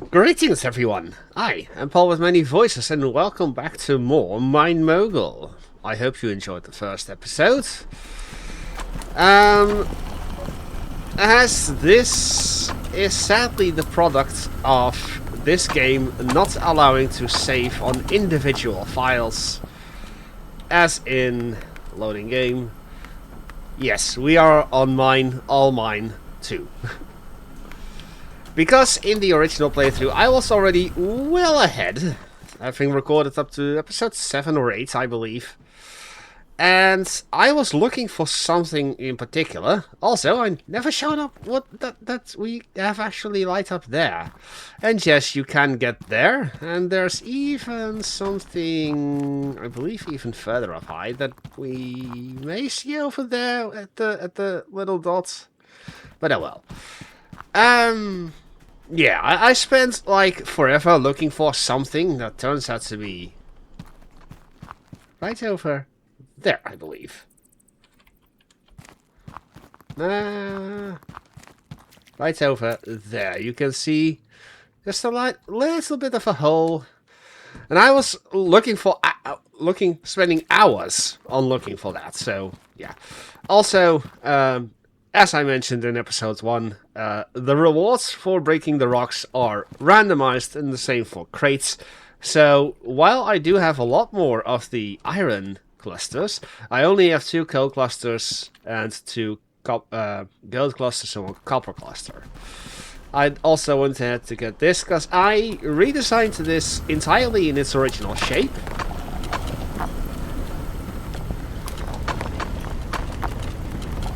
Greetings everyone, I am Paul with many voices and welcome back to more Mine Mogul. I hope you enjoyed the first episode. As this is sadly the product of this game not allowing to save on individual files, as in loading game. Yes, we are on mine, all mine 2. Because in the original playthrough I was already well ahead, having recorded up to episode 7 or 8 I believe. And I was looking for something in particular. Also, I never showed up what that we have actually light up there. And yes, you can get there. And there's even something, I believe, even further up high that we may see over there at the little dot. But oh well. Yeah, I spent like forever looking for something that turns out to be right over there, I believe. Right over there. You can see just a little bit of a hole. And I was looking for, spending hours on looking for that. So, yeah. Also, as I mentioned in episode 1, the rewards for breaking the rocks are randomized and the same for crates. So, while I do have a lot more of the iron clusters, I only have 2 coal clusters and 2 gold clusters and 1 copper cluster. I also wanted to get this because I redesigned this entirely in its original shape.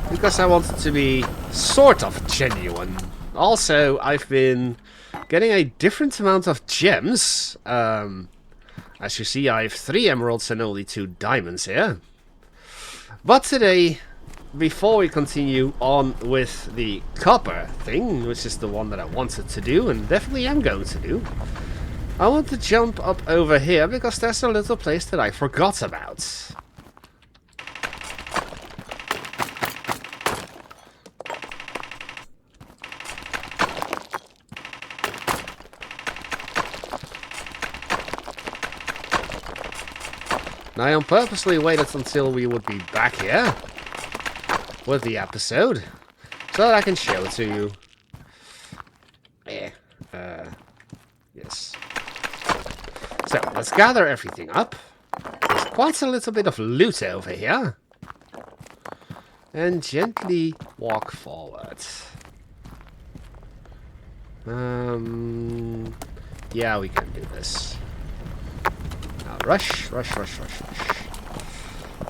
Because I want it to be sort of genuine. Also, I've been getting a different amount of gems. As you see, I have 3 emeralds and only 2 diamonds here. But today, before we continue on with the copper thing, which is the one that I wanted to do, and definitely am going to do, I want to jump up over here because there's a little place that I forgot about. Now, I purposely waited until we would be back here with the episode so that I can show it to you. Yes. So, let's gather everything up. There's quite a little bit of loot over here. And gently walk forward. Yeah, we can do this. Now, rush.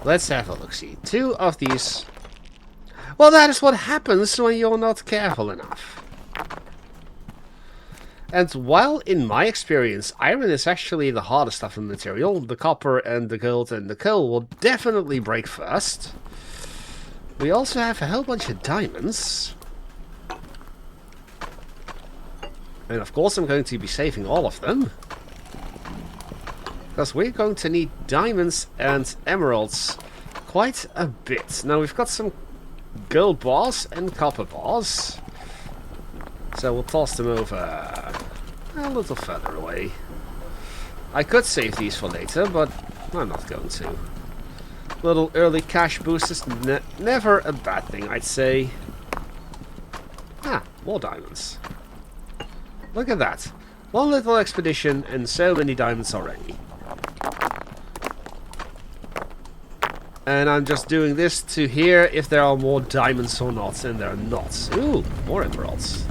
Let's have a look-see. 2 of these. Well, that is what happens when you're not careful enough. And while, in my experience, iron is actually the hardest of the material, the copper and the gold and the coal will definitely break first. We also have a whole bunch of diamonds. And of course I'm going to be saving all of them. Because we're going to need diamonds and emeralds quite a bit. Now we've got some gold bars and copper bars. So we'll toss them over a little further away. I could save these for later, but I'm not going to. Little early cash boost is never a bad thing, I'd say. Ah, more diamonds. Look at that. One little expedition and so many diamonds already. And I'm just doing this to hear if there are more diamonds or not, and there are not. Ooh, more emeralds.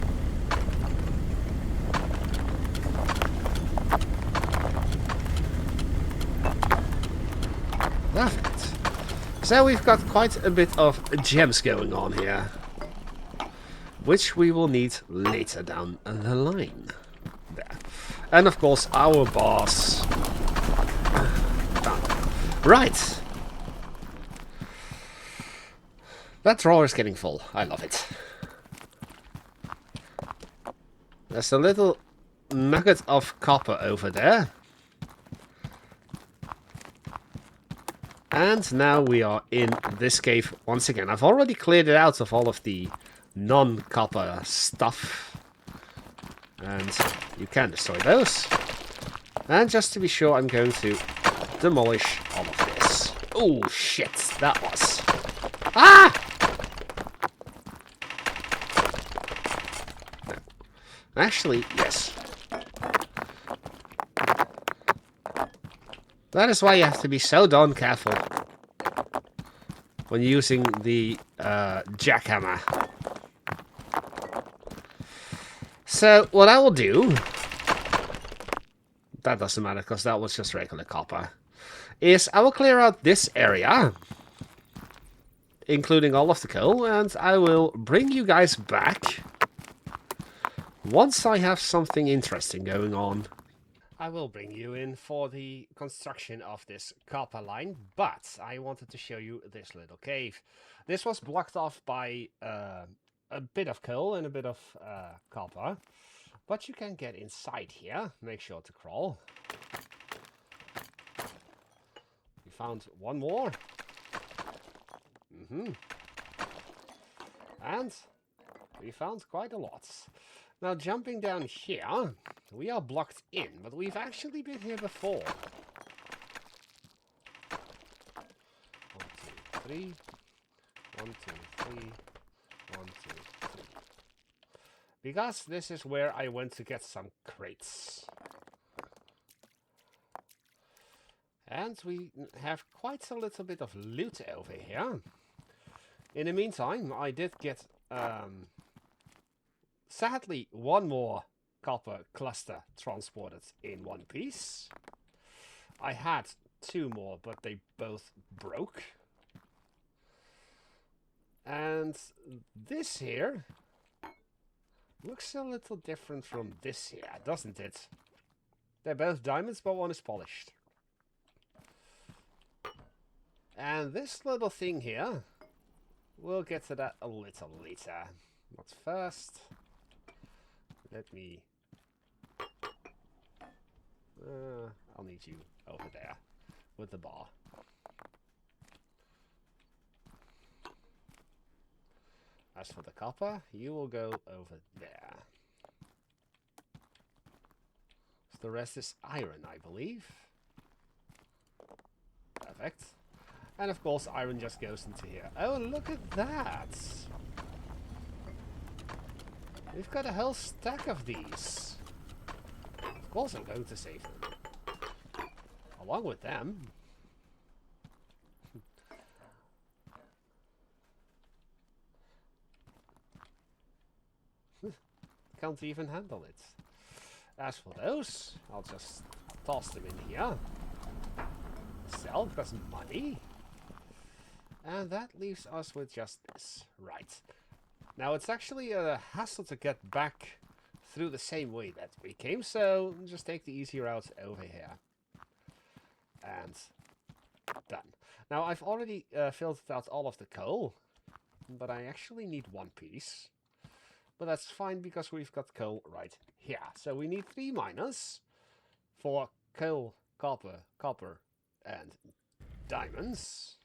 Perfect. So we've got quite a bit of gems going on here, which we will need later down the line. There. And of course our bars. Right. That drawer is getting full. I love it. There's a little nugget of copper over there. And now we are in this cave once again. I've already cleared it out of all of the non-copper stuff. And you can destroy those. And just to be sure, I'm going to demolish all of this. Oh, shit. That was... Ah! No. Actually, yes. That is why you have to be so darn careful when using the jackhammer. So, what I will do... That doesn't matter, because that was just regular copper. Is I will clear out this area, including all of the coal, and I will bring you guys back once I have something interesting going on. I will bring you in for the construction of this copper line, but I wanted to show you this little cave. This was blocked off by a bit of coal and a bit of copper, but you can get inside here. Make sure to crawl. We found one more. And we found quite a lot. Now, jumping down here, we are blocked in, but we've actually been here before. 1, 2, 3. 1, 2, 3. 1, 2, 3. Because this is where I went to get some crates. And we have quite a little bit of loot over here. In the meantime, I did get, sadly, one more copper cluster transported in one piece. I had 2 more, but they both broke. And this here looks a little different from this here, doesn't it? They're both diamonds, but one is polished. And this little thing here, we'll get to that a little later. But first, let me... I'll need you over there with the bar. As for the copper, you will go over there. So the rest is iron, I believe. Perfect. And of course, iron just goes into here. Oh, look at that! We've got a whole stack of these. Of course, I'm going to save them. Along with them. Can't even handle it. As for those, I'll just toss them in here. Sell, because money. And that leaves us with just this. Right. Now, it's actually a hassle to get back through the same way that we came, so just take the easy route over here. And done. Now, I've already filtered out all of the coal, but I actually need 1 piece. But that's fine, because we've got coal right here. So we need 3 miners for coal, copper, and diamonds.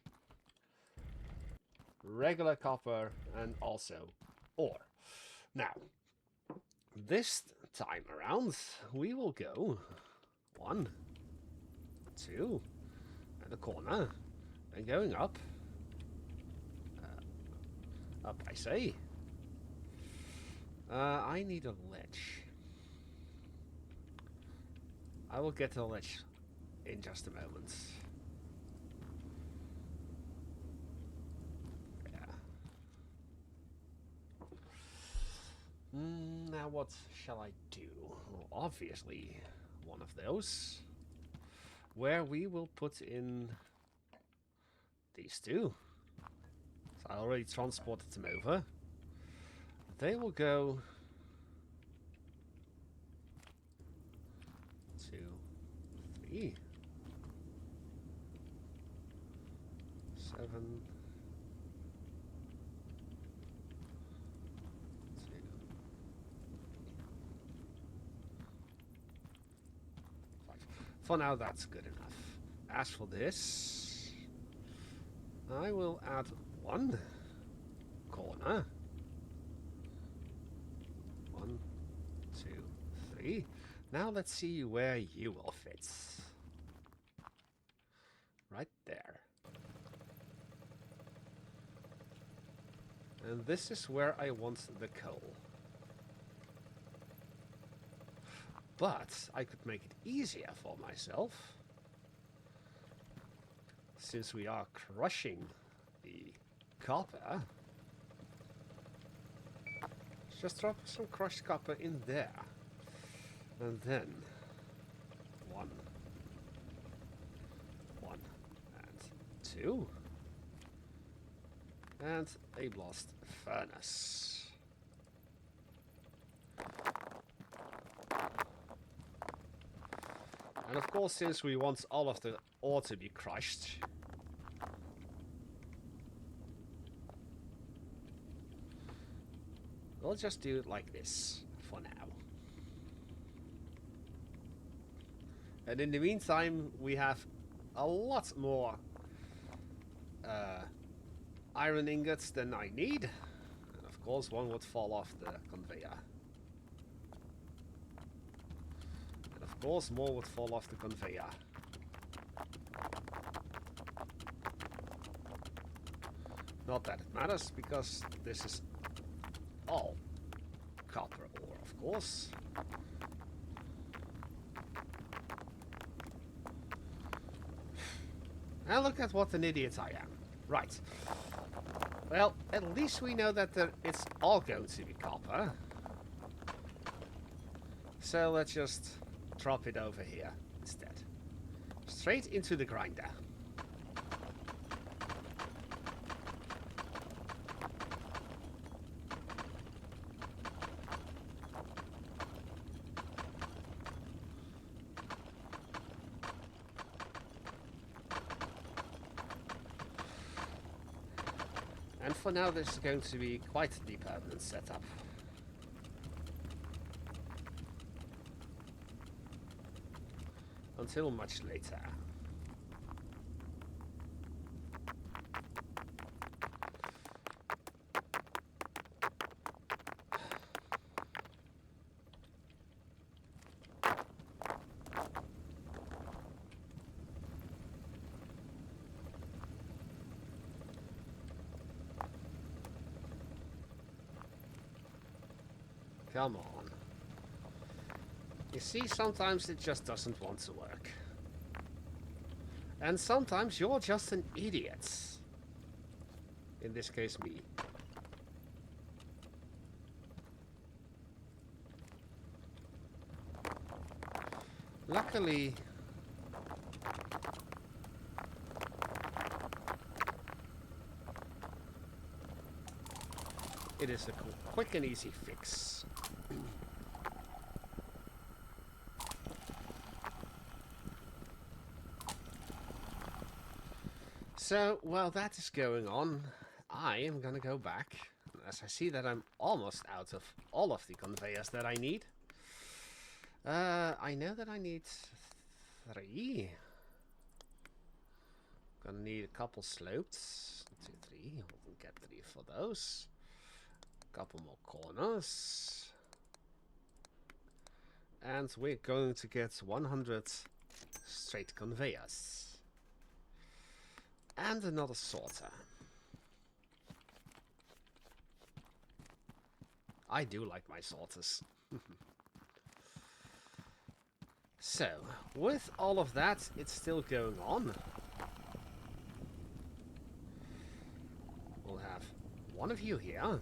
Regular copper, and also ore. Now, this time around, we will go 1, 2, and a corner, and going up. Up, I say. I need a ledge. I will get to the ledge in just a moment. Now what shall I do? Well, obviously one of those, where we will put in these 2. So I already transported them over. They will go 2, 3, 7, 2. For now, that's good enough. As for this, I will add 1 corner. 1, 2, nicely. Now let's see where you will fit. Right there. And this is where I want the coal. But I could make it easier for myself. Since we are crushing the copper. Just drop some crushed copper in there. And then one, and two. And a blast furnace. And of course, since we want all of the ore to be crushed, we'll just do it like this for now. And in the meantime, we have a lot more iron ingots than I need. And of course, one would fall off the conveyor. And of course, more would fall off the conveyor. Not that it matters, because this is all copper ore, of course. And look at what an idiot I am. Right. Well, at least we know that it's all going to be copper. So let's just drop it over here instead. Straight into the grinder. And for now, this is going to be quite the permanent setup. Until much later. Come on. You see, sometimes it just doesn't want to work. And sometimes you're just an idiot. In this case, me. Luckily, it is a quick and easy fix. So, while that is going on, I am gonna go back, as I see that I'm almost out of all of the conveyors that I need. I know that I need 3. Gonna need a couple slopes. 2, 3. We'll get 3 for those. Couple more corners. And we're going to get 100 straight conveyors. And another sorter. I do like my sorters. So, with all of that, it's still going on. We'll have one of you here.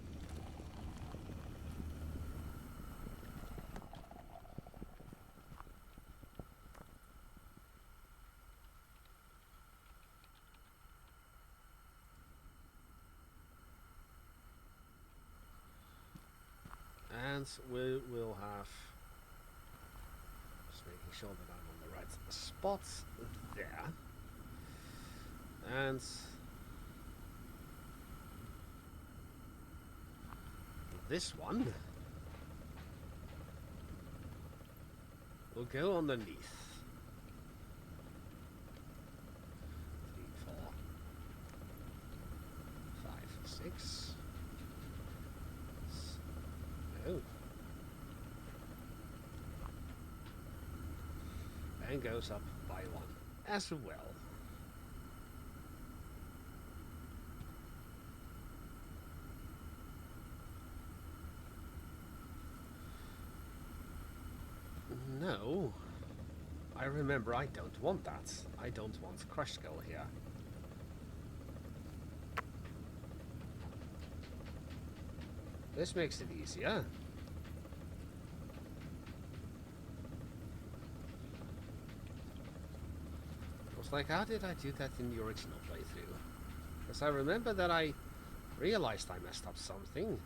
And we will have, just making sure that I'm on the right spot there. And this one will go underneath. 3, 4, 5, 6. Oh. and goes up by 1 as well. No, I remember I don't want that. I don't want crushed coal here. This makes it easier. I was like, how did I do that in the original playthrough? Because I remember that I realized I messed up something.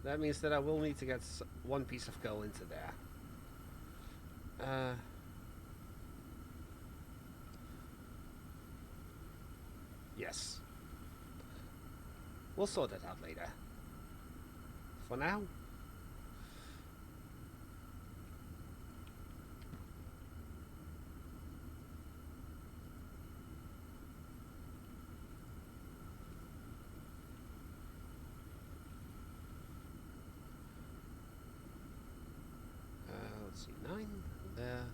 That means that I will need to get 1 piece of coal into there. Yes. We'll sort that out later. For now, let's see, 9 there.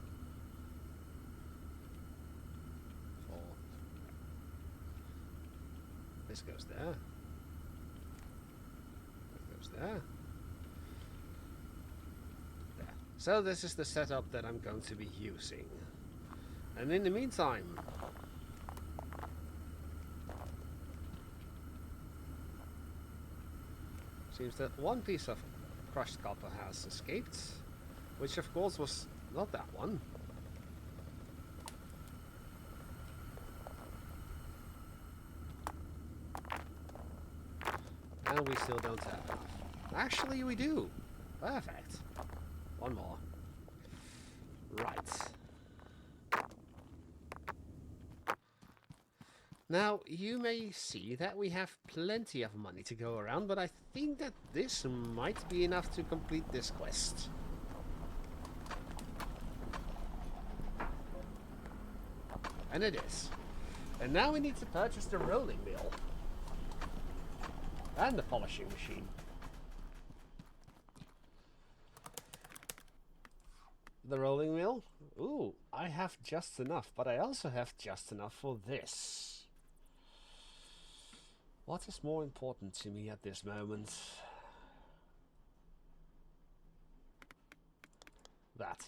4. This goes there. That goes there. There. So this is the setup that I'm going to be using. And in the meantime, seems that 1 piece of crushed copper has escaped, which of course was not that one. And we still don't have enough. Actually, we do. Perfect. 1 more. Right. Now, you may see that we have plenty of money to go around, but I think that this might be enough to complete this quest. And it is. And now we need to purchase the rolling mill. And the polishing machine. The rolling mill? Ooh, I have just enough, but I also have just enough for this. What is more important to me at this moment? That.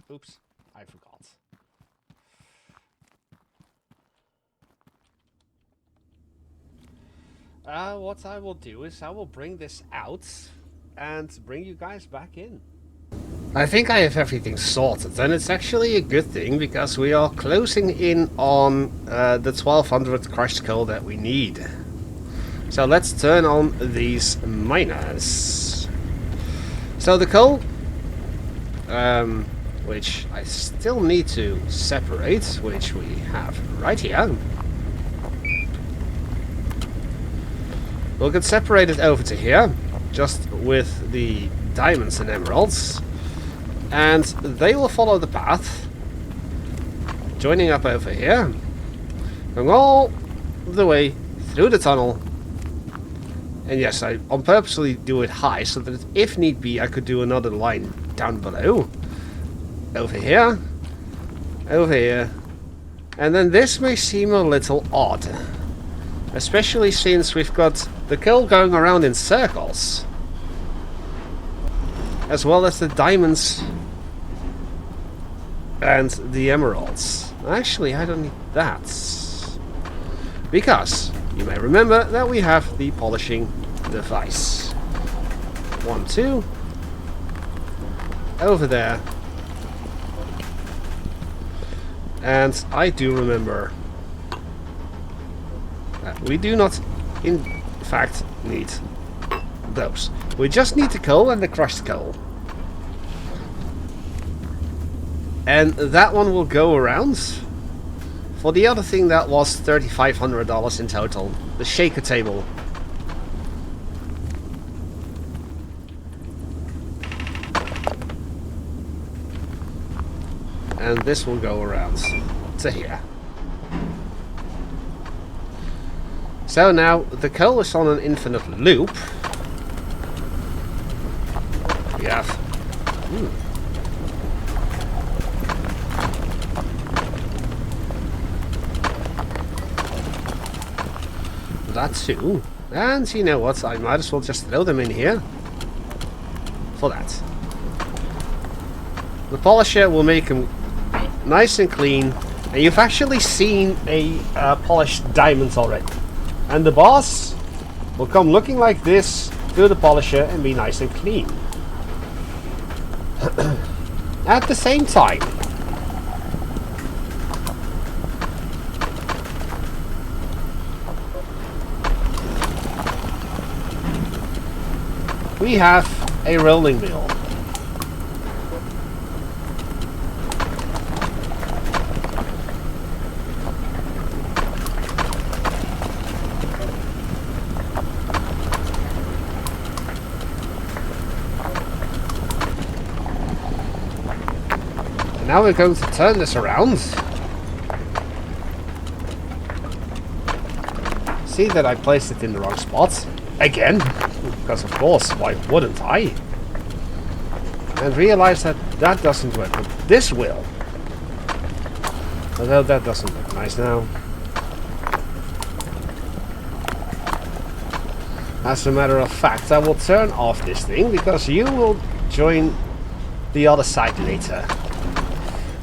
Oops, I forgot. What I will do is I will bring this out and bring you guys back in. I think I have everything sorted, and it's actually a good thing because we are closing in on the 1200 crushed coal that we need. So let's turn on these miners. So the coal, which I still need to separate, which we have right here. We'll get separated over to here, just with the diamonds and emeralds. And they will follow the path, joining up over here, going all the way through the tunnel. And yes, I on purposely do it high, so that if need be, I could do another line down below. Over here, over here. And then this may seem a little odd, especially since we've got the coal going around in circles, as well as the diamonds and the emeralds. Actually, I don't need that, because you may remember that we have the polishing device. 1, 2, over there. And I do remember that we do not, in fact, need those. We just need the coal and the crushed coal. And that one will go around. For the other thing, that was $3,500 in total. The shaker table. And this will go around to here. So now the coal is on an infinite loop. We have... that too. And you know what, I might as well just throw them in here. For that. The polisher will make them be nice and clean. And you've actually seen a polished diamond already. And the boss will come looking like this through the polisher and be nice and clean. At the same time, we have a rolling mill. And now we're going to turn this around. See that I placed it in the wrong spot. Again. Because of course, why wouldn't I? And realize that that doesn't work, but this will. Although that doesn't look nice now. As a matter of fact, I will turn off this thing because you will join the other side later.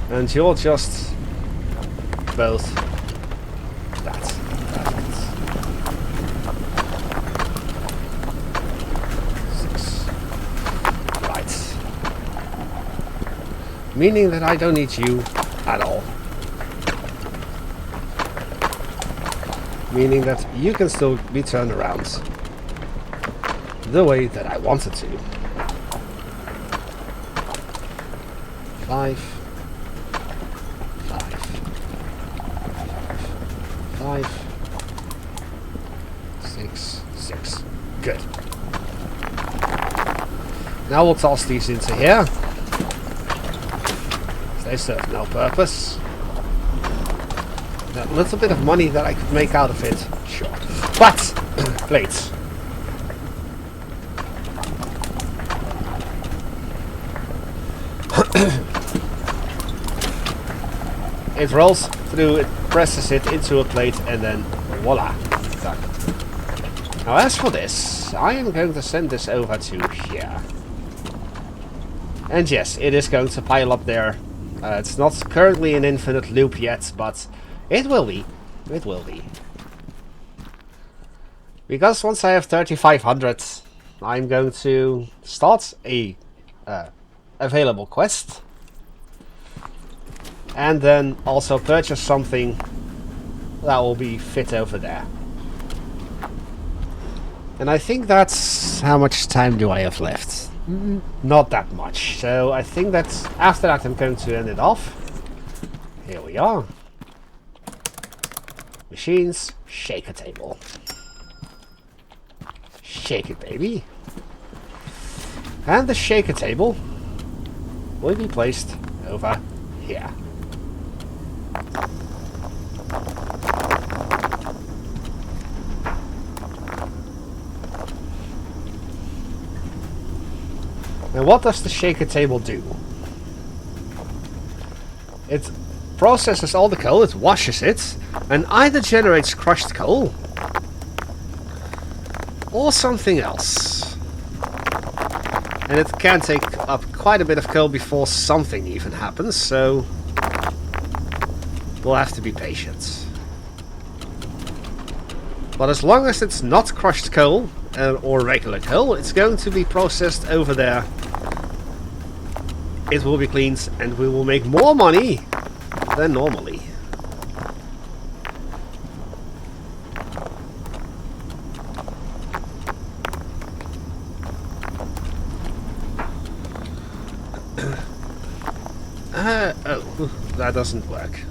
And you'll just both that. Perfect. 6. Right. Meaning that I don't need you at all. Meaning that you can still be turned around the way that I wanted to. 5. 6. Good. Now we'll toss these into here. They serve no purpose. That little bit of money that I could make out of it, sure. But, plates. It rolls through, it presses it into a plate, and then voila, done. Now as for this, I am going to send this over to here. And yes, it is going to pile up there. It's not currently an infinite loop yet, but it will be. It will be. Because once I have 3,500, I'm going to start a available quest. And then also purchase something that will be fit over there. And I think that's... how much time do I have left? Not that much. So I think that after that I'm going to end it off. Here we are. Machines, shaker table. Shake it, baby. And the shaker table will be placed over here. Now what does the shaker table do? It processes all the coal, it washes it, and either generates crushed coal or something else. And it can take up quite a bit of coal before something even happens, so we'll have to be patient. But as long as it's not crushed coal or regular coal, it's going to be processed over there. It will be cleaned and we will make more money than normally. Oh, that doesn't work.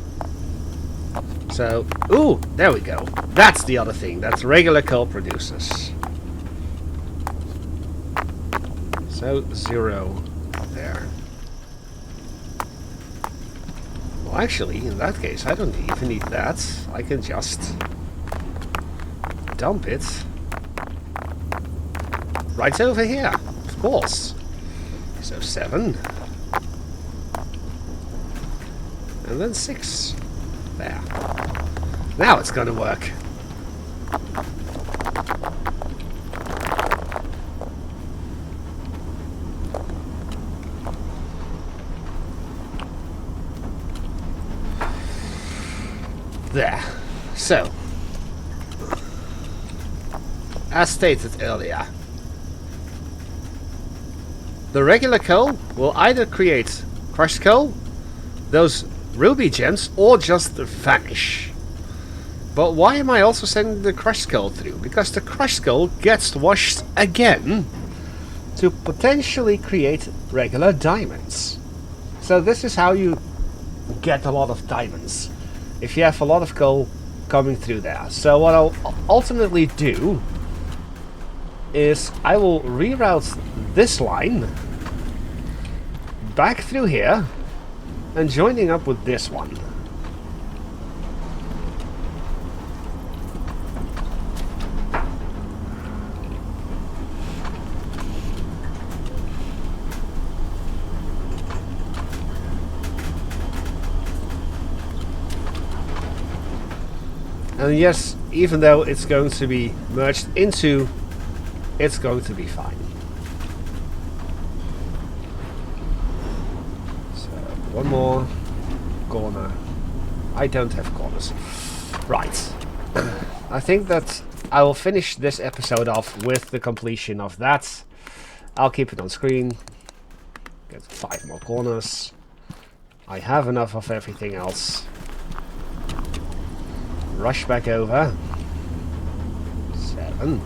So, ooh, there we go. That's the other thing. That's regular coal producers. So, 0 there. Well, actually, in that case, I don't even need that. I can just dump it right over here, of course. So 7. And then 6. There. Now it's gonna work. There. So, as stated earlier, the regular coal will either create crushed coal, those ruby gems, or just vanish. But why am I also sending the crushed coal through? Because the crushed coal gets washed again to potentially create regular diamonds. So this is how you get a lot of diamonds, if you have a lot of coal coming through there. So what I'll ultimately do is I will reroute this line back through here and joining up with this one. And yes, even though it's going to be merged into, it's going to be fine. So, one more corner. I don't have corners. Right. I think that I will finish this episode off with the completion of that. I'll keep it on screen. Get 5 more corners. I have enough of everything else. Rush back over. 7.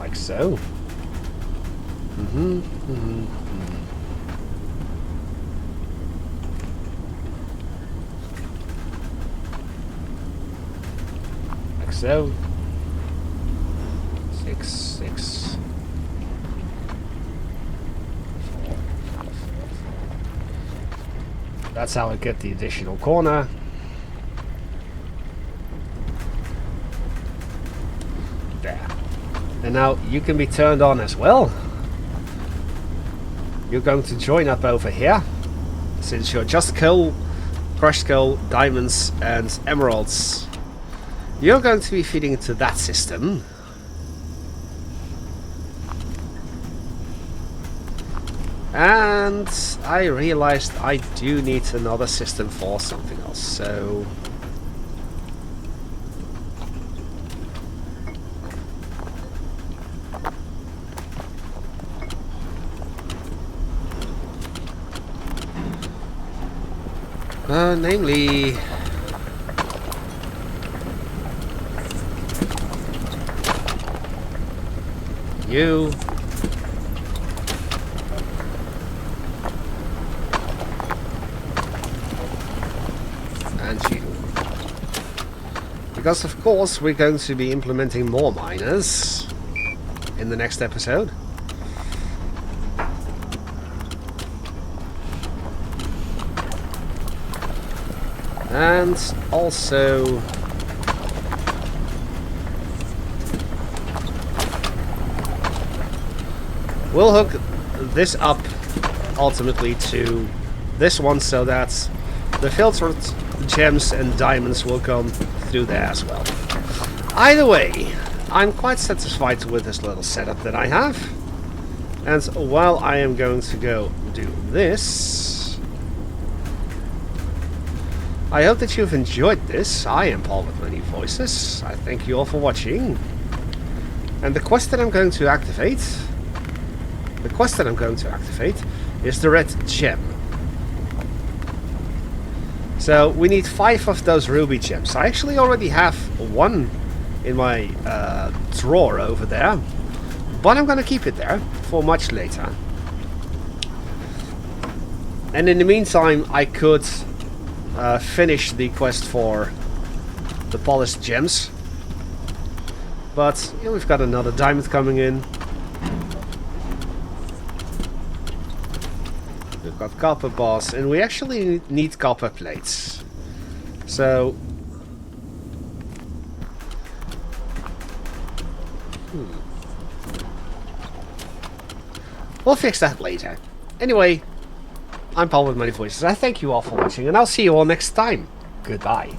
Like so. Like so. 6, 6. 4. That's how I get the additional corner. There. And now you can be turned on as well. You're going to join up over here. Since you're just coal, crushed coal, diamonds and emeralds, you're going to be feeding into that system. And I realized I do need another system for something else, so... namely... you... and you. Because of course we're going to be implementing more miners in the next episode. And also we'll hook this up ultimately to this one so that the filtered gems and diamonds will come through there as well. Either way, I'm quite satisfied with this little setup that I have. And while I am going to go do this, I hope that you've enjoyed this. I am Paul with Many Voices. I thank you all for watching. And the quest that I'm going to activate, is the red gem. So we need 5 of those ruby gems. I actually already have 1 in my drawer over there, but I'm gonna keep it there for much later. And in the meantime, I could finish the quest for the polished gems. But we've got another diamond coming in. We've got copper bars, and we actually need copper plates. So... we'll fix that later. Anyway, I'm Paul with Many Voices. I thank you all for watching, and I'll see you all next time. Goodbye.